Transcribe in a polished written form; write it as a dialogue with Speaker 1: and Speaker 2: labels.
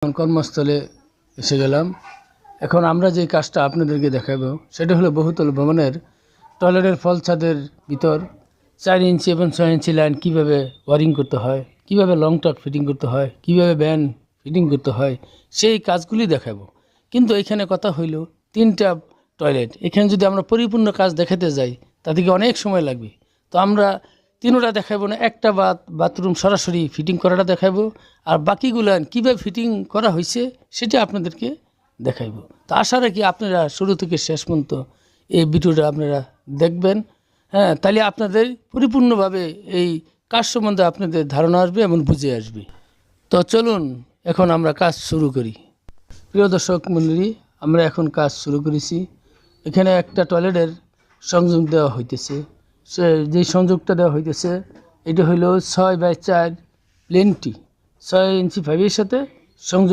Speaker 1: এখন কর্মস্থলে এসে গেলাম। এখন আমরা যে কাজটা আপনাদেরকে দেখাবো সেটা হলো বহুতল ভবনের টয়লেটের ফল ছাদের ভিতর 4 ইঞ্চি এবং 6 ইঞ্চি লাইন কীভাবে ওয়ারিং করতে হয়, কীভাবে লং টাক ফিটিং করতে হয়, কীভাবে ব্যান ফিটিং করতে হয়, সেই কাজগুলি দেখাবো। কিন্তু এখানে কথা হইল 3টা টয়লেট, এখানে যদি আমরা পরিপূর্ণ কাজ দেখাতে যাই তা থেকে অনেক সময় লাগবে। তো আমরা 3টা দেখাবো না, একটা বাথরুম সরাসরি ফিটিং করাটা দেখাবো, আর বাকিগুলো কীভাবে ফিটিং করা হয়েছে সেটা আপনাদেরকে দেখাইবো। তো আশা রাখি আপনারা শুরু থেকে শেষ পর্যন্ত এই ভিডিওটা আপনারা দেখবেন। হ্যাঁ, তাহলে আপনাদের পরিপূর্ণভাবে এই কাজ সম্বন্ধে আপনাদের ধারণা আসবে এবং বুঝে আসবে। তো চলুন এখন আমরা কাজ শুরু করি। প্রিয় দর্শক মণ্ডলী, আমরা এখন কাজ শুরু করেছি। এখানে একটা টয়লেটের সংযোগ দেওয়া হইতেছে। সে যেই সংযোগটা দেওয়া হইতেছে এটা হইল 6x4 প্লেনটি 6 ইঞ্চি পাইপের সাথে সংযোগ